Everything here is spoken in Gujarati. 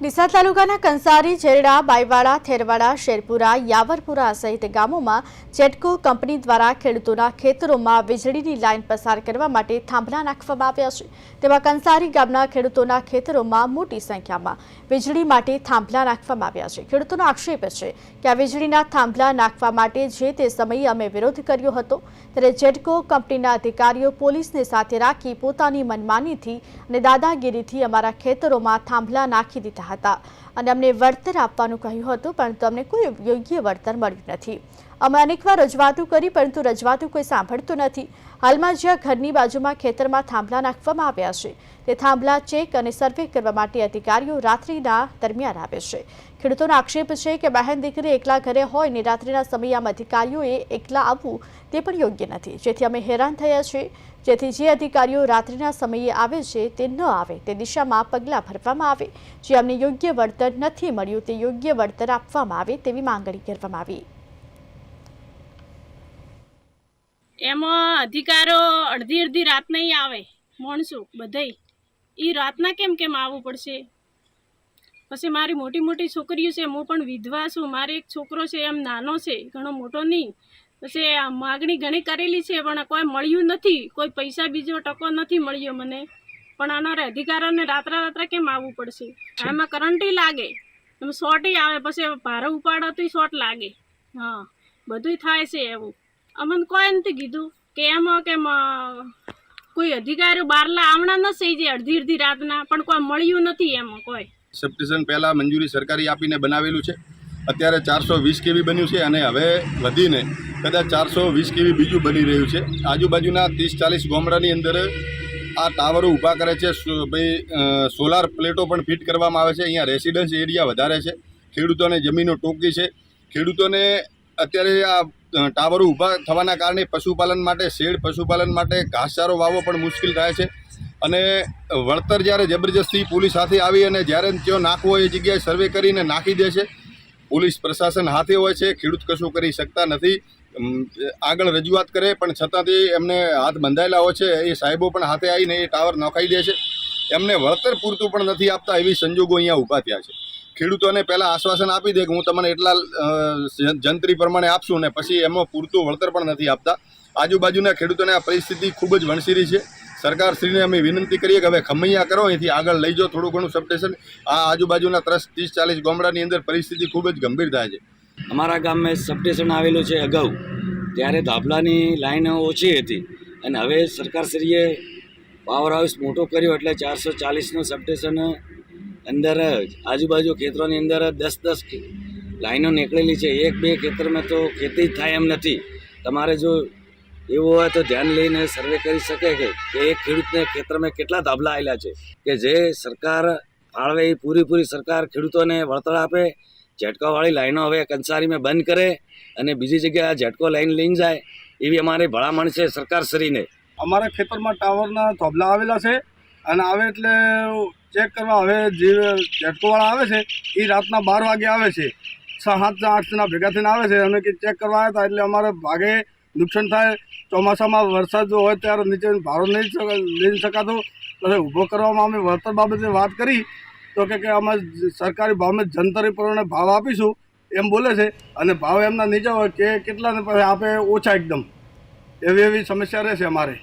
ડીસા તાલુકાના કંસારી, જેરડા, બાઈવાડા, થેરવાડા, શેરપુરા, યાવરપુરા સહિત ગામોમાં જેટકો કંપની દ્વારા ખેડૂતોના ખેતરોમાં વીજળીની લાઇન પસાર કરવા માટે થાંભલા નાખવામાં આવ્યા છે। તેમાં કંસારી ગામના ખેડૂતોના ખેતરોમાં મોટી સંખ્યામાં વીજળી માટે થાંભલા નાખવામાં આવ્યા છે। ખેડૂતોનો આક્ષેપ છે કે આ વીજળીના થાંભલા નાખવા માટે જે તે સમયે અમે વિરોધ કર્યો હતો, ત્યારે જેટકો કંપનીના અધિકારીઓ પોલીસને સાથે રાખી પોતાની મનમાનીથી અને દાદાગીરીથી અમારા ખેતરોમાં થાંભલા નાખી દીધા અને અમને વળતર આપવાનું કહ્યું હતું, પરંતુ અમને કોઈ યોગ્ય વળતર મળ્યું નથી। અમે અનેકવાર રજૂઆતો કરી, પરંતુ રજૂઆતો કોઈ સાંભળતું નથી। હાલમાં જ્યાં ઘરની બાજુમાં ખેતરમાં થાંભલા નાખવામાં આવ્યા છે, તે થાંભલા ચેક અને સર્વે કરવા માટે અધિકારીઓ રાત્રિના દરમિયાન આવે છે। ખેડૂતોનો આક્ષેપ છે કે બહેન દીકરી એકલા ઘરે હોય ને રાત્રિના સમયે આમ અધિકારીઓએ એકલા આવવું તે પણ યોગ્ય નથી, જેથી અમે હેરાન થયા છીએ। જેથી જે અધિકારીઓ રાત્રિના સમયે આવે છે તે ન આવે તે દિશામાં પગલાં ભરવામાં આવે। જે અમને યોગ્ય વળતર નથી મળ્યું તે યોગ્ય વળતર આપવામાં આવે તેવી માંગણી કરવામાં આવી। એમાં અધિકારો અડધી રાત નહીં આવે, માણસો બધાય એ રાતના કેમ આવવું પડશે? પછી મારી મોટી છોકરીઓ છે, હું પણ વિધવા છું, મારે એક છોકરો છે, એમ નાનો છે, ઘણો મોટો નહીં। પછી આ માગણી ઘણી કરેલી છે પણ કોઈ મળ્યું નથી, કોઈ પૈસા બીજો ટકો નથી મળ્યો મને। પણ આના અધિકારોને રાત્રા કેમ આવવું પડશે? આમાં કરંટી લાગે, એમાં શોર્ટી આવે, પછી ભારે ઉપાડો તો શોર્ટ લાગે। હા, બધું થાય છે એવું। અમને કોઈ નથી કીધું કે એમાં કે કોઈ અધિકારીઓ બારલા આવણા નથી જે અડધી રાતના, પણ કોઈ મળ્યું નથી એમાં કોઈ। સબસ્ટેશન પહેલા મંજૂરી સરકારી આપીને બનાવેલું છે, અત્યારે 420 કેવી બન્યું છે અને હવે વધીને કદાચ 420 કેવી બીજું બની રહ્યું છે। આજુબાજુના 30-40 ગામડાની અંદર આ ટાવરો ઊભા કરે છે, ભાઈ સોલાર પ્લેટો પણ ફિટ કરવામાં આવે છે। અહીંયા રેસિડન્સ એરિયા વધારે છે, ખેડૂતોને જમીનો ટોકી છે। ખેડૂતોને અત્યારે આ ટાવરો ઊભા થવાના કારણે પશુપાલન માટે પશુપાલન માટે ઘાસચારો વાવવો પણ મુશ્કેલ થાય છે અને વળતર જ્યારે જબરજસ્તી પોલીસ સાથે આવી અને જ્યારે ત્યાં નાખવો એ જગ્યાએ સર્વે કરીને નાખી દે છે। પોલીસ પ્રશાસન હાથે હોય છે, ખેડૂત કશું કરી શકતા નથી। આગળ રજૂઆત કરે પણ છતાંથી એમને હાથ બંધાયેલા હોય છે, એ સાહેબો પણ હાથે આવીને એ ટાવર નખાઈ દે છે, એમને વળતર પૂરતું પણ નથી આપતા। એવી સંજોગો અહીંયા ઊભા થયા છે। ખેડૂતોને પહેલાં આશ્વાસન આપી દે કે હું તમને એટલા જંત્રી પ્રમાણે આપશું ને પછી એમાં પૂરતું વળતર પણ નથી આપતા। આજુબાજુના ખેડૂતોને આ પરિસ્થિતિ ખૂબ જ વણસીરી છે। સરકારશ્રીને અમે વિનંતી કરીએ કે હવે ખમૈયા કરો, અહીંથી આગળ લઈ જાઓ થોડું ઘણું સબસ્ટેશન। આ આજુબાજુના 30-40 ગામડાની અંદર પરિસ્થિતિ ખૂબ જ ગંભીર થાય છે। અમારા ગામમાં સબસ્ટેશન આવેલું છે અગાઉ, ત્યારે ધાબલાની લાઈન ઓછી હતી અને હવે સરકારશ્રીએ પાવર હાઉસ મોટો કર્યો એટલે 440નું સબસ્ટેશન અંદર આજુબાજુ ખેતરોની અંદર 10 લાઈનો નીકળેલી છે। 1-2 ખેતરમાં તો ખેતી થાય એમ નથી। તમારે જો એવું હોય તો ધ્યાન લઈને સર્વે કરી શકે કે એક ખેડૂતને ખેતરમાં કેટલા ધાબલા આવેલા છે, કે જે સરકાર ફાળવે એ પૂરી સરકાર ખેડૂતોને વળતર આપે। ઝેટકોવાળી લાઈનો હવે કંસારીમાં બંધ કરે અને બીજી જગ્યાએ ઝેટકો લાઈન લઈને જાય એવી અમારી ભલામણ છે સરકારશ્રીને। અમારા ખેતરમાં ટાવરના થોભલા આવેલા છે અને આવે એટલે ચેક કરવા હવે જે ઝેટકોવાળા આવે છે એ રાતના 12 વાગે આવે છે, 6-7-8 જણા ભેગા થઈને આવે છે અને ચેક કરવા આવ્યા હતા એટલે અમારે ભાગે નુકસાન થાય। ચોમાસામાં વરસાદ જો હોય ત્યારે નીચે ભારો નહીં લઈ શકાતો, પછી ઊભો કરવામાં અમે વળતર બાબતે વાત કરી તો કે અમે સરકારી ભાવમાં જંતરી પ્રમાણે ભાવ આપીશું એમ બોલે છે અને ભાવ એમના નીચે હોય કે કેટલાને પછી આપે ઓછા એકદમ, એવી સમસ્યા રહેશે અમારે।